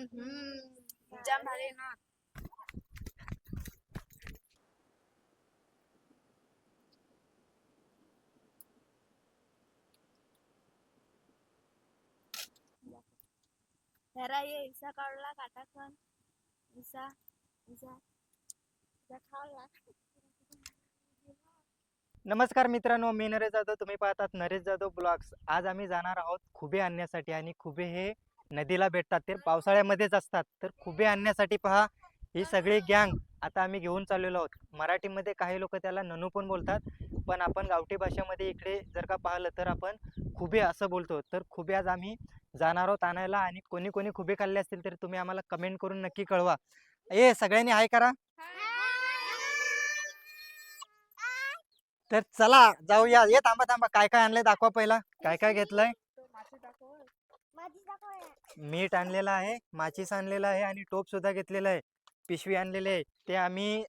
जाम भारी आहे ना. जरा ये इसा काढला काटा पण इसा इसा इसा खावला. नमस्कार मित्रांनो, मी नरेश जाधव. तुम्ही पाहतात नरेश जाधव ब्लॉग्स. आज आम्ही जाणार आहोत खुबे आणण्यासाठी आणि खुबे हे नदीला भेटतात, ते पावसाळ्यामध्येच असतात. तर खुबे आणण्यासाठी पहा, ही सगळी गँग आता आम्ही घेऊन चाललेलो आहोत. मराठीमध्ये काही लोक त्याला ननू पण बोलतात, पण आपण गावठी भाषेमध्ये इकडे जर का पाहिलं तर आपण खुबे असं बोलतो. तर खुबे आज आम्ही जाणार आहोत आणायला, आणि कोणी कोणी खुबे खाल्ले असतील तर तुम्ही आम्हाला कमेंट करून नक्की कळवा. सगळ्यांनी हाय करा. तर चला जाऊया. थांबा थांबा, काय काय आणलंय दाखवा. पहिला काय काय घेतलंय. मीठ आणलेलं आहे, माचीस आणलेला आहे, आणि टोप सुद्धा घेतलेला आहे. पिशवी आणलेली आहे. ते आम्ही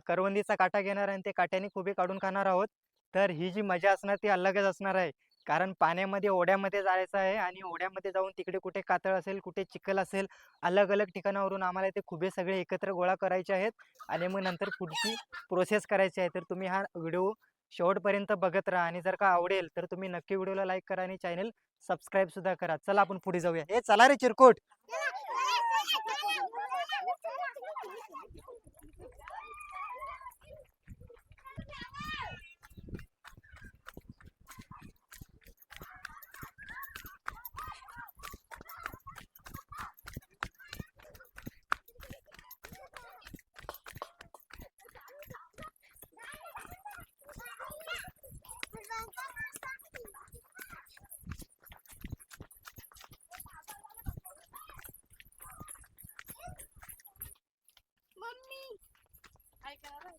करवंदीचा काटा घेणार आणि ते काट्याने खुबे काढून खाणार आहोत. तर ही जी मजा असणार ती अलगच असणार आहे. कारण पाण्यामध्ये ओढ्यामध्ये जायचं आहे, आणि ओढ्यामध्ये जाऊन तिकडे कुठे कातळ असेल, कुठे चिखल असेल, अलग अलग ठिकाणावरून आम्हाला ते खुबे सगळे एकत्र गोळा करायचे आहेत, आणि मग नंतर पुढची प्रोसेस करायची आहे. तर तुम्ही हा व्हिडिओ शेवटपर्यंत बघत राहा, आणि जर का आवडेल तर तुम्ही नक्की व्हिडिओला लाईक करा आणि चॅनल सबस्क्राईब सुद्धा करा. चला आपण पुढे जाऊया. चला रे चिरकोट. मम्मी काय करणार आहे?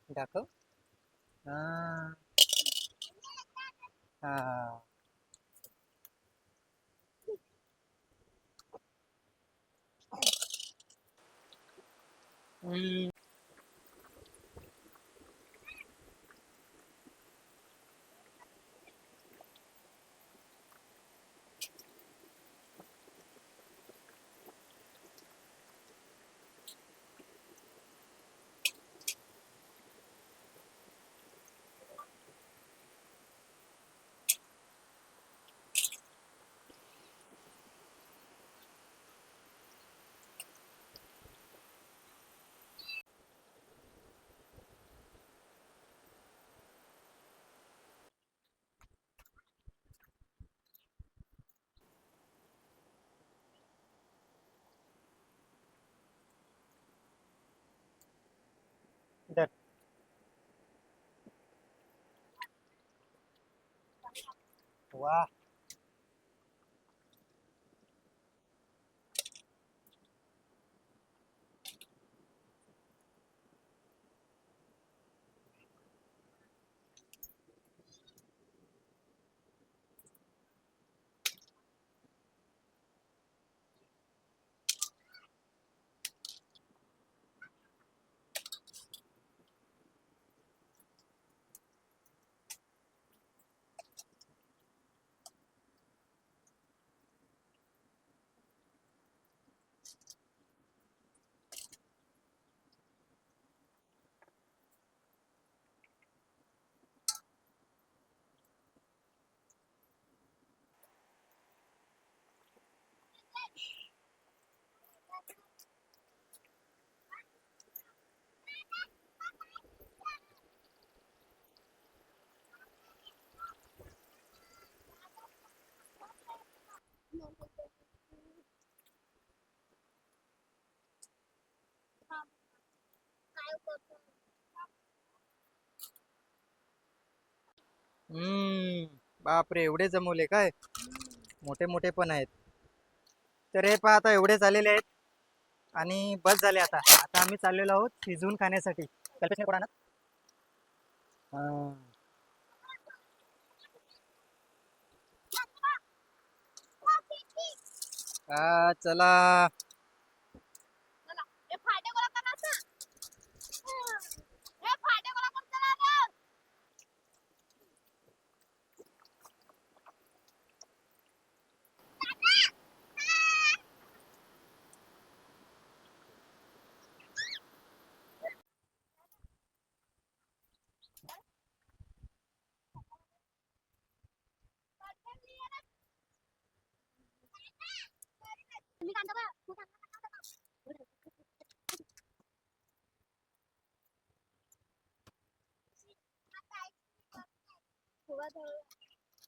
दाखव. हा हा. धर. वा. बापरे, एवढे जमवले काय? मोठे मोठे पण आहेत. तर हे पहा, आता एवढे झालेले आहेत आणि बस झाले. आता आता आम्ही चाललेलो आहोत शिजवून खाण्यासाठी. कल्पेशने कोणा ना चला.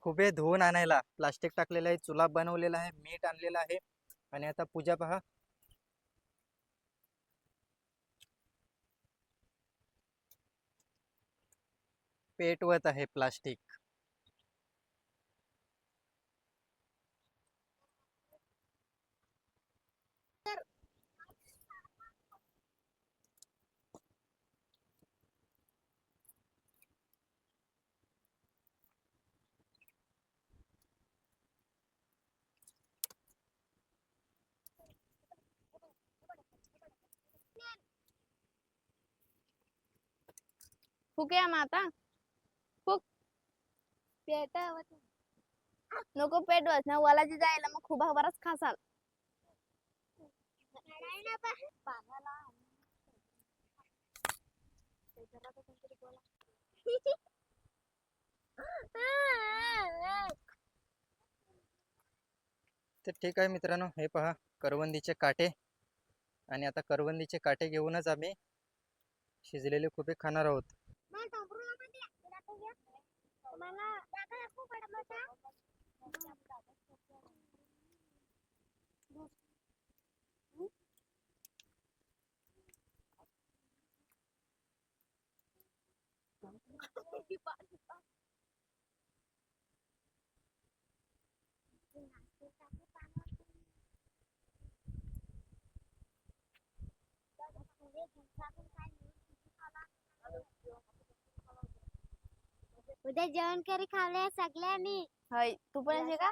खुबे धुवून आणायला प्लास्टिक टाकलेलं आहे, चुला बनवलेला आहे, मीठ आणलेलं आहे आणि आता पूजा पहा. पेटवत आहे प्लास्टिक. फुके मग आता फुक नको पेटवत ना वालाची जायला मग खूप बराच खासाल. तर ठीक आहे मित्रांनो, हे पहा करवंदीचे काटे. आणि आता करवंदीचे काटे घेऊनच आम्ही शिजलेले खुबे खाणार आहोत. उद्या जेवण करी खाल्ले सगळ्यांनी. होय, तू पण येते का?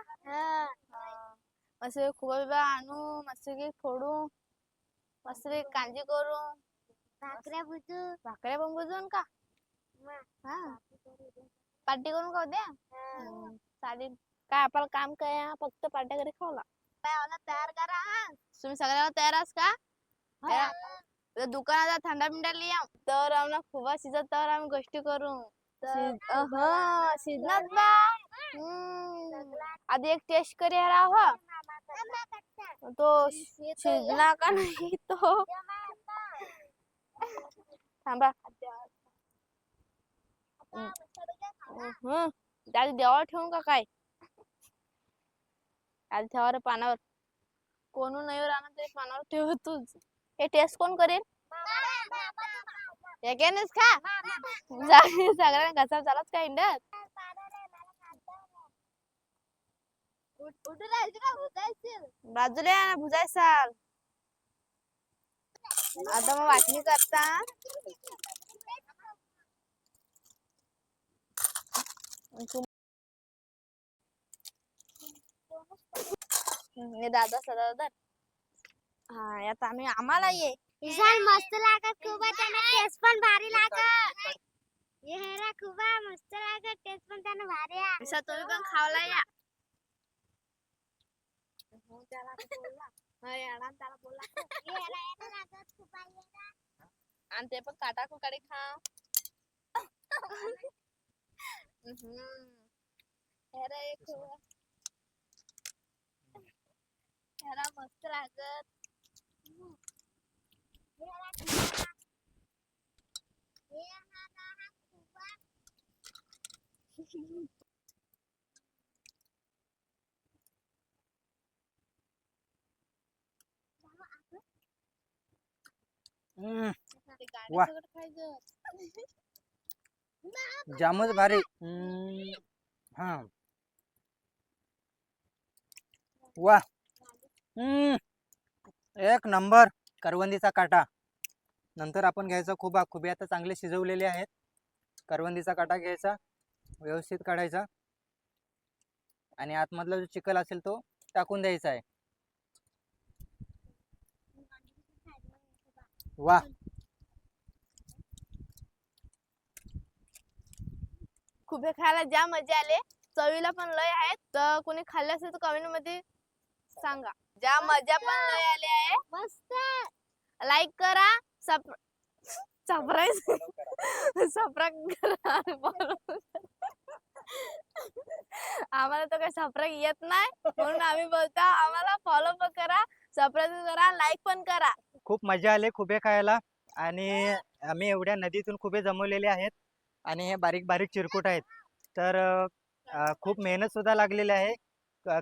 असे खुबा बिबा आणू, मस्त की फोडू, मस्त कांजी करू, भाकऱ्या पण बुजून का? हा, पार्टी करून खाऊ द्या. चालेल. काय आपल्याला काम काय आहे? फक्त पार्ट्या घरी खावला. काय तयार करा. तुम्ही सगळ्याला तयार आहात का? दुकानात थंडा बिंडा लिया तर आम्हाला खूप शिजत तर आम्ही गोष्टी करू. शिजणार बा. आधी एक टेस्ट करी राहा. तो शिजला का नाही तो थांबा. त्याला देवावर ठेवून का काय? आधी ठेवा पानावर. कोण नाही राहणार पानावर ठेवतोच. हे टेस्ट कोण करेल? एकेनच खा. सगळ्यांना घसा चालत का इंडत? बाजूला भुजायसाल. आता मग वाटणी करता. दादा सदा हा आता आम्ही आम्हाला ये मस्त लागत खूप. टेस्ट पण भारी लागत. ये हेरा खूप मस्त लागत. टेस्ट पण त्यानं भारी आहे. तुम्ही पण खावला या. आणि ते पण काटा कुकाडी खा. मस्त लागत. वा जामच भारी. हा वा. एक नंबर करवंदीचा काटा. नंतर आपण घ्यायचा खुबा. खुबे आता चांगले शिजवलेले आहेत. करवंदीचा काटा घ्यायचा, व्यवस्थित काढायचा आणि आतमधला जो चिखल असेल तो टाकून द्यायचा आहे. वा खुबे खायला ज्या मजा आले, चवीला पण लय आहेत. तर कोणी खाल्ले असेल तर कमेंट मध्ये सांगा. ज्या मजा पण लय आले आहे. मस्त. लाईक करा, सबस्क्राईब करा. आम्हाला तर काही सबस्क्राईब येत नाही, म्हणून आम्ही बोलतो आम्हाला फॉलो पण करा, सबस्क्राईब करा, लाईक पण करा. खूप मजा आली खुबे खायला. आणि आम्ही एवढ्या नदीतून खुबे जमवलेले आहेत आणि हे बारीक बारीक चिरकुट आहेत. तर खूप मेहनत सुद्धा लागलेली आहे.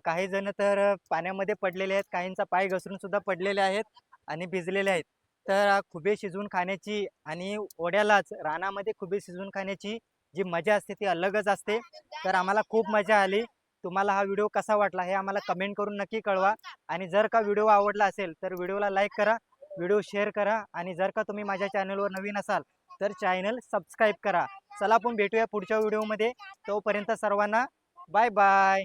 काही जण तर पाण्यामध्ये पडलेले आहेत, काहींचा पाय घसरून सुद्धा पडलेले आहेत आणि भिजलेले आहेत. तर खुबे शिजवून खाण्याची आणि ओढ्यालाच रानामध्ये खुबे शिजवून खाण्याची जी मजा असते ती अलगच असते. तर आम्हाला खूप मजा आली. तुम्हाला हा व्हिडिओ कसा वाटला हे आम्हाला कमेंट करून नक्की कळवा. आणि जर का व्हिडिओ आवडला असेल तर व्हिडिओला लाईक करा, व्हिडिओ शेअर करा आणि जर का तुम्ही माझ्या चॅनलवर नवीन असाल तर चॅनल सबस्क्राईब करा. चला आपण भेटूया पुढच्या व्हिडिओमध्ये. तोपर्यंत सर्वांना बाय बाय.